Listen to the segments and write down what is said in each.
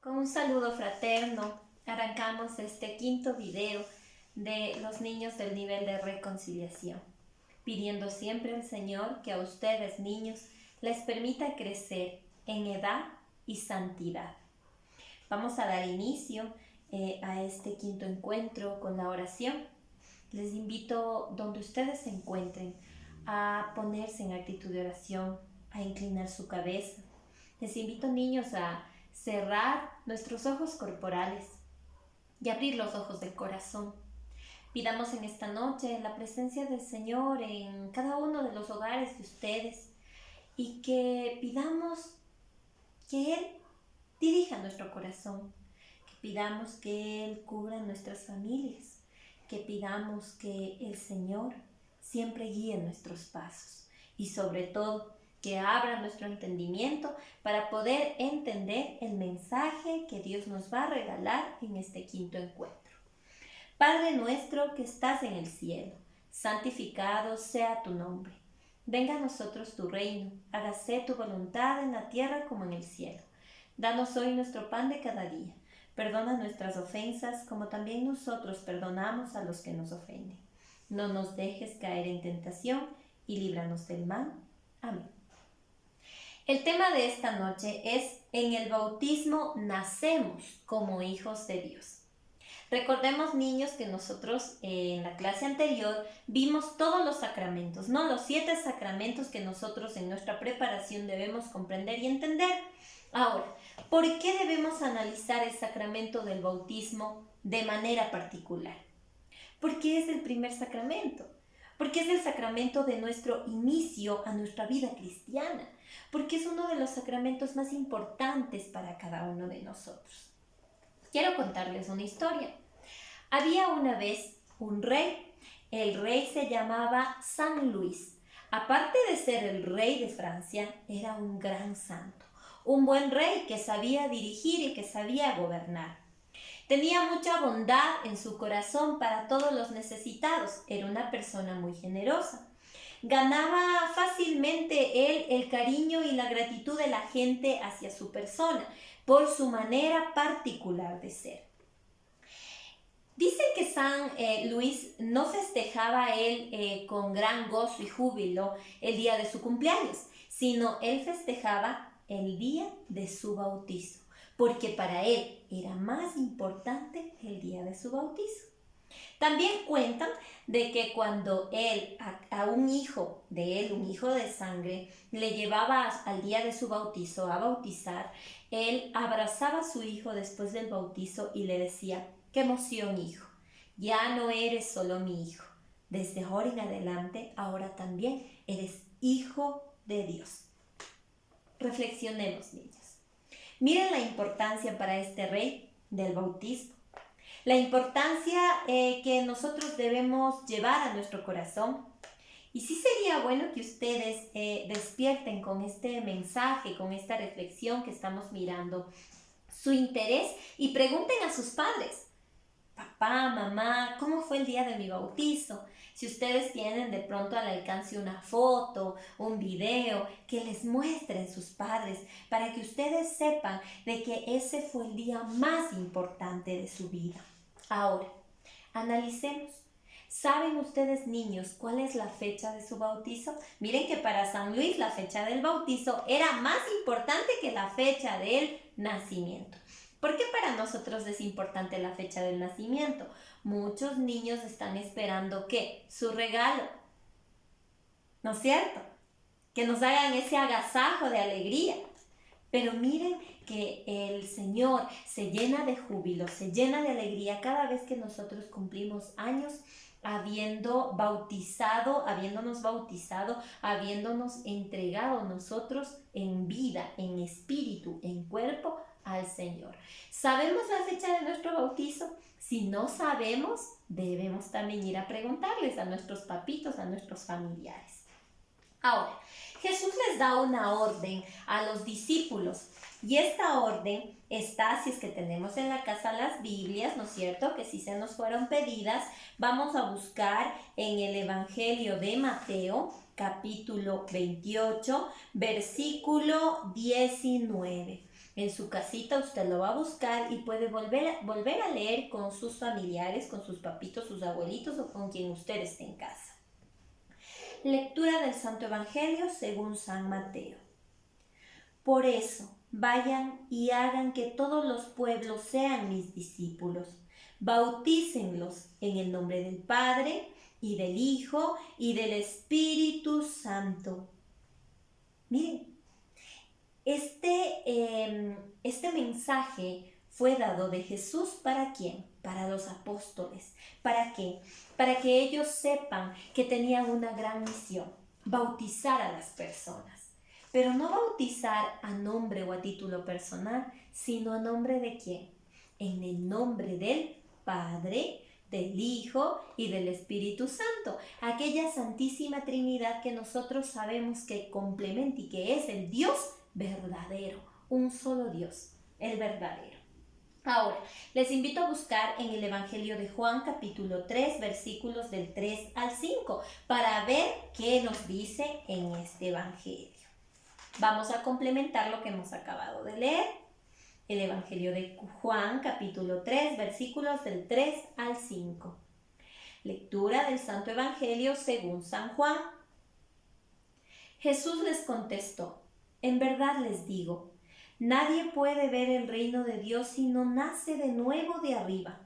Con un saludo fraterno, arrancamos este quinto video de los niños del nivel de reconciliación, pidiendo siempre al Señor que a ustedes, niños, les permita crecer en edad y santidad. Vamos a dar inicio a este quinto encuentro con la oración. Les invito, donde ustedes se encuentren, a ponerse en actitud de oración, a inclinar su cabeza. Les invito, niños, a cerrar nuestros ojos corporales y abrir los ojos del corazón. Pidamos en esta noche la presencia del Señor en cada uno de los hogares de ustedes y que pidamos que Él dirija nuestro corazón, que pidamos que Él cubra nuestras familias, que pidamos que el Señor siempre guíe nuestros pasos y sobre todo que abra nuestro entendimiento para poder entender el mensaje que Dios nos va a regalar en este quinto encuentro. Padre nuestro que estás en el cielo, santificado sea tu nombre. Venga a nosotros tu reino, hágase tu voluntad en la tierra como en el cielo. Danos hoy nuestro pan de cada día. Perdona nuestras ofensas como también nosotros perdonamos a los que nos ofenden. No nos dejes caer en tentación y líbranos del mal. Amén. El tema de esta noche es: en el bautismo nacemos como hijos de Dios. Recordemos, niños, que nosotros en la clase anterior vimos todos los sacramentos, ¿no? Los 7 sacramentos que nosotros en nuestra preparación debemos comprender y entender. Ahora, ¿por qué debemos analizar el sacramento del bautismo de manera particular? Porque es el primer sacramento. Porque es el sacramento de nuestro inicio a nuestra vida cristiana, porque es uno de los sacramentos más importantes para cada uno de nosotros. Quiero contarles una historia. Había una vez un rey. El rey se llamaba San Luis. Aparte de ser el rey de Francia, era un gran santo, un buen rey que sabía dirigir y que sabía gobernar. Tenía mucha bondad en su corazón para todos los necesitados. Era una persona muy generosa. Ganaba fácilmente él el cariño y la gratitud de la gente hacia su persona por su manera particular de ser. Dicen que San Luis no festejaba él con gran gozo y júbilo el día de su cumpleaños, sino él festejaba el día de su bautizo, porque para él era más importante el día de su bautizo. También cuentan de que cuando él a un hijo de él, un hijo de sangre, le llevaba al día de su bautizo a bautizar, él abrazaba a su hijo después del bautizo y le decía: ¡qué emoción, hijo! Ya no eres solo mi hijo. Desde ahora en adelante, ahora también eres hijo de Dios. Reflexionemos, niños. Miren la importancia para este rey del bautismo, la importancia que nosotros debemos llevar a nuestro corazón. Y sí sería bueno que ustedes despierten con este mensaje, con esta reflexión que estamos mirando, su interés y pregunten a sus padres: papá, mamá, ¿cómo fue el día de mi bautizo? Si ustedes tienen de pronto al alcance una foto, un video, que les muestren sus padres para que ustedes sepan de que ese fue el día más importante de su vida. Ahora, analicemos. ¿Saben ustedes, niños, cuál es la fecha de su bautizo? Miren que para San Luis la fecha del bautizo era más importante que la fecha del nacimiento. ¿Por qué para nosotros es importante la fecha del nacimiento? Muchos niños están esperando ¿qué? Su regalo, ¿no es cierto? Que nos hagan ese agasajo de alegría. Pero miren que el Señor se llena de júbilo, se llena de alegría cada vez que nosotros cumplimos años habiéndonos bautizado, habiéndonos entregado nosotros en vida, en espíritu, en cuerpo al Señor. ¿Sabemos la fecha de nuestro bautizo? Si no sabemos, debemos también ir a preguntarles a nuestros papitos, a nuestros familiares. Ahora, Jesús les da una orden a los discípulos y esta orden está, si es que tenemos en la casa las Biblias, ¿no es cierto?, que si se nos fueron pedidas, vamos a buscar en el Evangelio de Mateo, capítulo 28, versículo 19. En su casita usted lo va a buscar y puede volver a leer con sus familiares, con sus papitos, sus abuelitos o con quien usted esté en casa. Lectura del Santo Evangelio según San Mateo. Por eso, vayan y hagan que todos los pueblos sean mis discípulos. Bautícenlos en el nombre del Padre, y del Hijo, y del Espíritu Santo. Miren, este mensaje fue dado de Jesús ¿para quién? Para los apóstoles. ¿Para qué? Para que ellos sepan que tenían una gran misión, bautizar a las personas. Pero no bautizar a nombre o a título personal, sino a nombre de quién? En el nombre del Padre, del Hijo y del Espíritu Santo, aquella Santísima Trinidad que nosotros sabemos que complementa y que es el Dios verdadero, un solo Dios, el verdadero. Ahora, les invito a buscar en el Evangelio de Juan capítulo 3, versículos del 3 al 5, para ver qué nos dice en este Evangelio. Vamos a complementar lo que hemos acabado de leer. El Evangelio de Juan, capítulo 3, versículos del 3 al 5. Lectura del Santo Evangelio según San Juan. Jesús les contestó: en verdad les digo, nadie puede ver el reino de Dios si no nace de nuevo de arriba.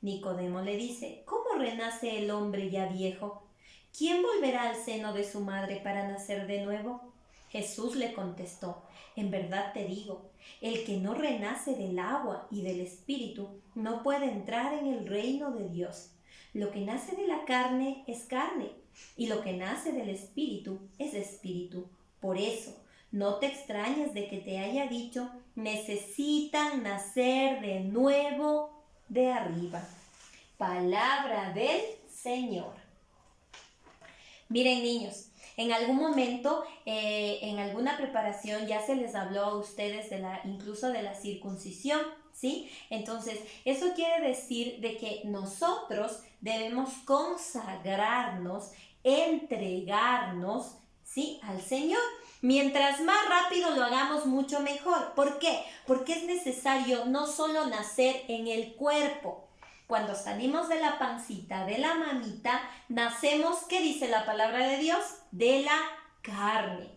Nicodemo le dice: ¿cómo renace el hombre ya viejo? ¿Quién volverá al seno de su madre para nacer de nuevo? Jesús le contestó: en verdad te digo, el que no renace del agua y del Espíritu no puede entrar en el reino de Dios. Lo que nace de la carne es carne, y lo que nace del Espíritu es Espíritu. Por eso, no te extrañes de que te haya dicho, necesitan nacer de nuevo de arriba. Palabra del Señor. Miren, niños, en algún momento, en alguna preparación ya se les habló a ustedes incluso de la circuncisión, ¿sí? Entonces, eso quiere decir de que nosotros debemos consagrarnos, entregarnos, ¿sí?, al Señor. Mientras más rápido lo hagamos, mucho mejor. ¿Por qué? Porque es necesario no solo nacer en el cuerpo. Cuando salimos de la pancita de la mamita, nacemos, ¿qué dice la palabra de Dios? De la carne.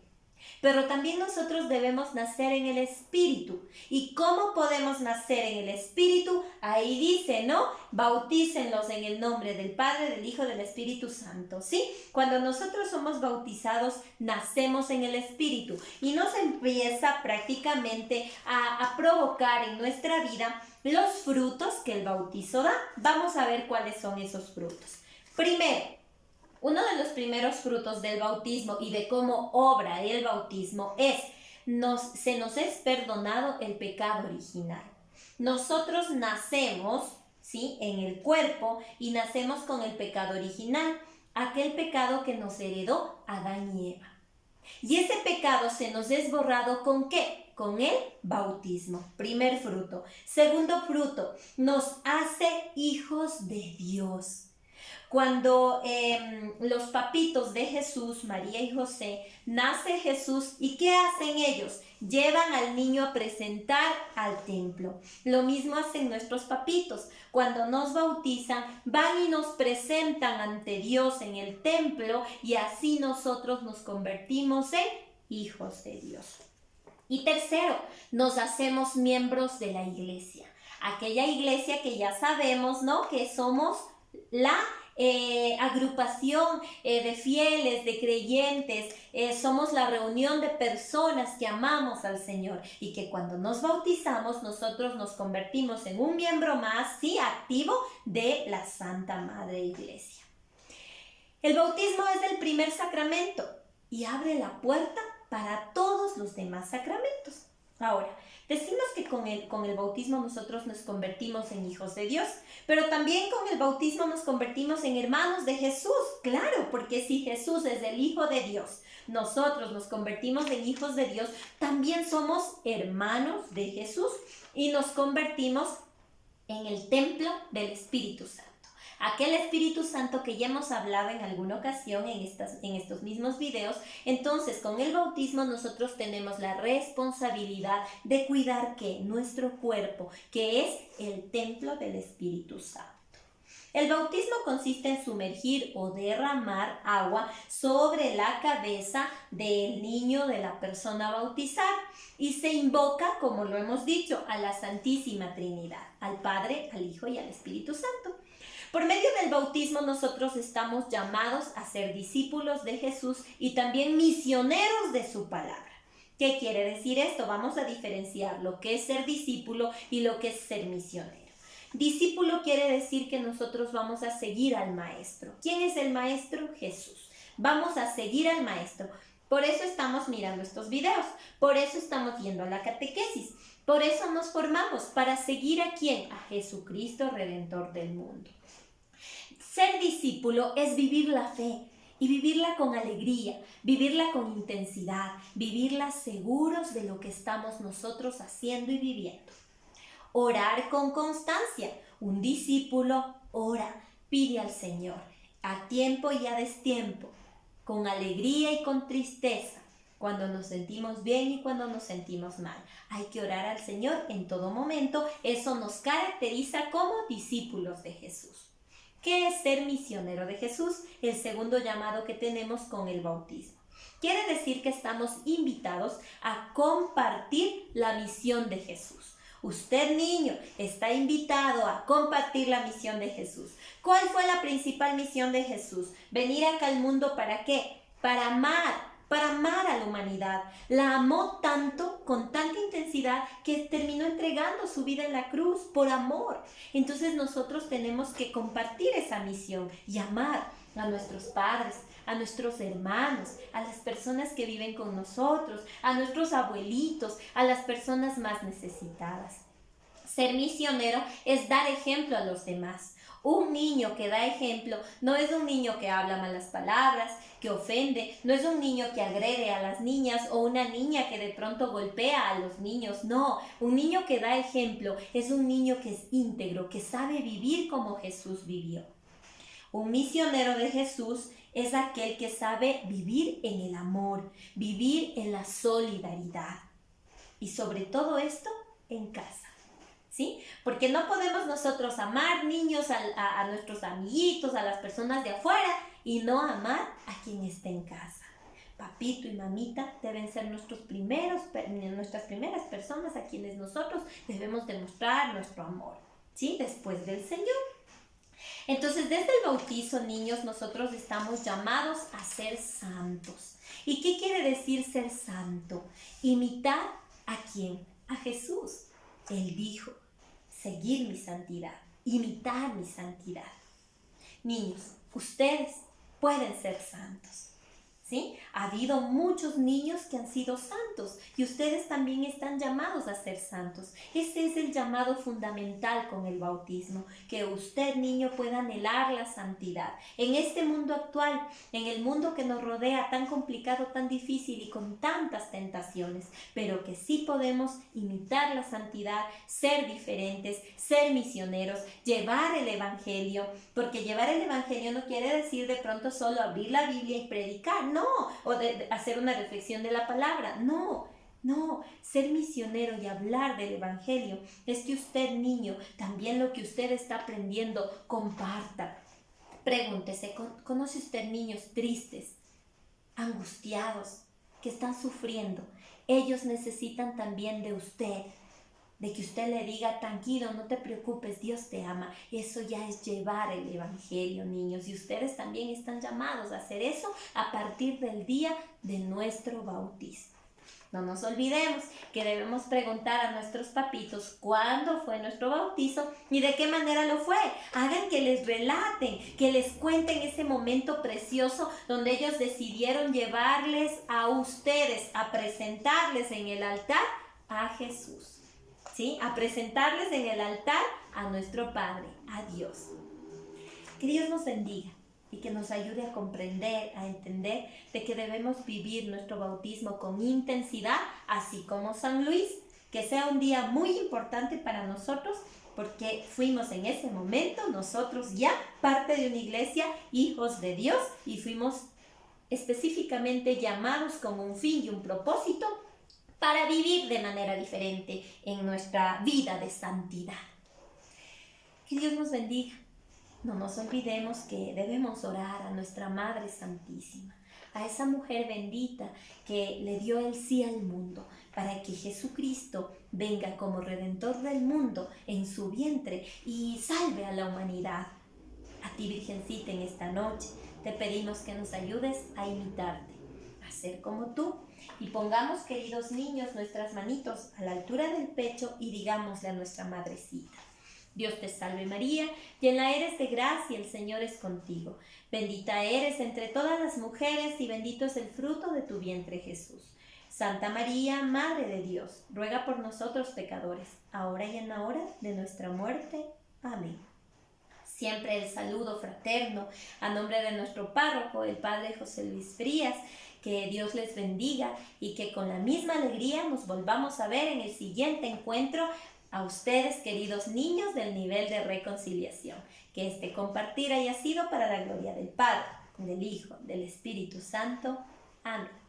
Pero también nosotros debemos nacer en el Espíritu. ¿Y cómo podemos nacer en el Espíritu? Ahí dice, ¿no? Bautícenlos en el nombre del Padre, del Hijo, del Espíritu Santo, ¿sí? Cuando nosotros somos bautizados, nacemos en el Espíritu y nos empieza prácticamente a provocar en nuestra vida los frutos que el bautizo da. Vamos a ver cuáles son esos frutos. Primero, uno de los primeros frutos del bautismo y de cómo obra el bautismo es, se nos es perdonado el pecado original. Nosotros nacemos, ¿sí?, en el cuerpo y nacemos con el pecado original, aquel pecado que nos heredó Adán y Eva. Y ese pecado se nos es borrado ¿con qué? Con el bautismo. Primer fruto. Segundo fruto, nos hace hijos de Dios. Cuando los papitos de Jesús, María y José, nace Jesús, ¿y qué hacen ellos? Llevan al niño a presentar al templo. Lo mismo hacen nuestros papitos. Cuando nos bautizan, van y nos presentan ante Dios en el templo y así nosotros nos convertimos en hijos de Dios. Y tercero, nos hacemos miembros de la iglesia. Aquella iglesia que ya sabemos, ¿no?, que somos la agrupación de fieles, de creyentes, somos la reunión de personas que amamos al Señor y que cuando nos bautizamos nosotros nos convertimos en un miembro más, sí, activo de la Santa Madre Iglesia. El bautismo es el primer sacramento y abre la puerta para todos los demás sacramentos. Ahora, decimos que con el bautismo nosotros nos convertimos en hijos de Dios, pero también con el bautismo nos convertimos en hermanos de Jesús. Claro, porque si Jesús es el Hijo de Dios, nosotros nos convertimos en hijos de Dios, también somos hermanos de Jesús y nos convertimos en el templo del Espíritu Santo. aquel Espíritu Santo que ya hemos hablado en alguna ocasión en estos mismos videos. Entonces, con el bautismo nosotros tenemos la responsabilidad de cuidar que nuestro cuerpo, que es el templo del Espíritu Santo. El bautismo consiste en sumergir o derramar agua sobre la cabeza del niño, de la persona bautizada, y se invoca, como lo hemos dicho, a la Santísima Trinidad, al Padre, al Hijo y al Espíritu Santo. Por medio del bautismo nosotros estamos llamados a ser discípulos de Jesús y también misioneros de su palabra. ¿Qué quiere decir esto? Vamos a diferenciar lo que es ser discípulo y lo que es ser misionero. Discípulo quiere decir que nosotros vamos a seguir al Maestro. ¿Quién es el Maestro? Jesús. Vamos a seguir al Maestro. Por eso estamos mirando estos videos. Por eso estamos yendo a la catequesis. Por eso nos formamos, para seguir ¿a quién? A Jesucristo, Redentor del mundo. Ser discípulo es vivir la fe y vivirla con alegría, vivirla con intensidad, vivirla seguros de lo que estamos nosotros haciendo y viviendo. Orar con constancia. Un discípulo ora, pide al Señor, a tiempo y a destiempo, con alegría y con tristeza, cuando nos sentimos bien y cuando nos sentimos mal. Hay que orar al Señor en todo momento. Eso nos caracteriza como discípulos de Jesús. ¿Qué es ser misionero de Jesús? El segundo llamado que tenemos con el bautismo. Quiere decir que estamos invitados a compartir la misión de Jesús. Usted, niño, está invitado a compartir la misión de Jesús. ¿Cuál fue la principal misión de Jesús? Venir acá al mundo, ¿para qué? Para amar a la humanidad. La amó tanto, con tanta intensidad, que terminó entregando su vida en la cruz por amor. Entonces nosotros tenemos que compartir esa misión y amar a nuestros padres, a nuestros hermanos, a las personas que viven con nosotros, a nuestros abuelitos, a las personas más necesitadas. Ser misionero es dar ejemplo a los demás. Un niño que da ejemplo no es un niño que habla malas palabras, que ofende, no es un niño que agrede a las niñas o una niña que de pronto golpea a los niños. No, un niño que da ejemplo es un niño que es íntegro, que sabe vivir como Jesús vivió. Un misionero de Jesús es aquel que sabe vivir en el amor, vivir en la solidaridad. Y sobre todo esto, en casa. ¿Sí? Porque no podemos nosotros amar niños, a nuestros amiguitos, a las personas de afuera y no amar a quien está en casa. Papito y mamita deben ser nuestras primeras personas a quienes nosotros debemos demostrar nuestro amor, ¿sí? Después del Señor. Entonces, desde el bautizo, niños, nosotros estamos llamados a ser santos. ¿Y qué quiere decir ser santo? Imitar ¿a quién? A Jesús. Él dijo, seguir mi santidad, imitar mi santidad. Niños, ustedes pueden ser santos. ¿Sí? Ha habido muchos niños que han sido santos y ustedes también están llamados a ser santos. Ese es el llamado fundamental con el bautismo, que usted, niño, pueda anhelar la santidad. En este mundo actual, en el mundo que nos rodea, tan complicado, tan difícil y con tantas tentaciones, pero que sí podemos imitar la santidad, ser diferentes, ser misioneros, llevar el Evangelio, porque llevar el Evangelio no quiere decir de pronto solo abrir la Biblia y predicar, no, o de hacer una reflexión de la palabra, no, ser misionero y hablar del Evangelio es que usted, niño, también lo que usted está aprendiendo, comparta. Pregúntese, ¿conoce usted niños tristes, angustiados, que están sufriendo? Ellos necesitan también de usted, de que usted le diga, tranquilo, no te preocupes, Dios te ama. Eso ya es llevar el Evangelio, niños. Y ustedes también están llamados a hacer eso a partir del día de nuestro bautismo. No nos olvidemos que debemos preguntar a nuestros papitos cuándo fue nuestro bautizo y de qué manera lo fue. Hagan que les relaten, que les cuenten ese momento precioso donde ellos decidieron llevarles a ustedes, a presentarles en el altar a Jesús. ¿Sí? A presentarles en el altar a nuestro Padre, a Dios. Que Dios nos bendiga y que nos ayude a comprender, a entender de que debemos vivir nuestro bautismo con intensidad, así como San Luis. Que sea un día muy importante para nosotros porque fuimos en ese momento nosotros ya parte de una iglesia, hijos de Dios, y fuimos específicamente llamados con un fin y un propósito para vivir de manera diferente en nuestra vida de santidad. Que Dios nos bendiga. No nos olvidemos que debemos orar a nuestra Madre Santísima, a esa mujer bendita que le dio el sí al mundo, para que Jesucristo venga como Redentor del mundo en su vientre y salve a la humanidad. A ti, Virgencita, en esta noche te pedimos que nos ayudes a imitarte, a ser como tú, y pongamos, queridos niños, nuestras manitos a la altura del pecho y digámosle a nuestra Madrecita: Dios te salve María, llena eres de gracia, el Señor es contigo. Bendita eres entre todas las mujeres y bendito es el fruto de tu vientre Jesús. Santa María, Madre de Dios, ruega por nosotros pecadores, ahora y en la hora de nuestra muerte. Amén. Siempre el saludo fraterno a nombre de nuestro párroco, el Padre José Luis Frías. Que Dios les bendiga y que con la misma alegría nos volvamos a ver en el siguiente encuentro. A ustedes, queridos niños del nivel de reconciliación, que este compartir haya sido para la gloria del Padre, del Hijo, del Espíritu Santo. Amén.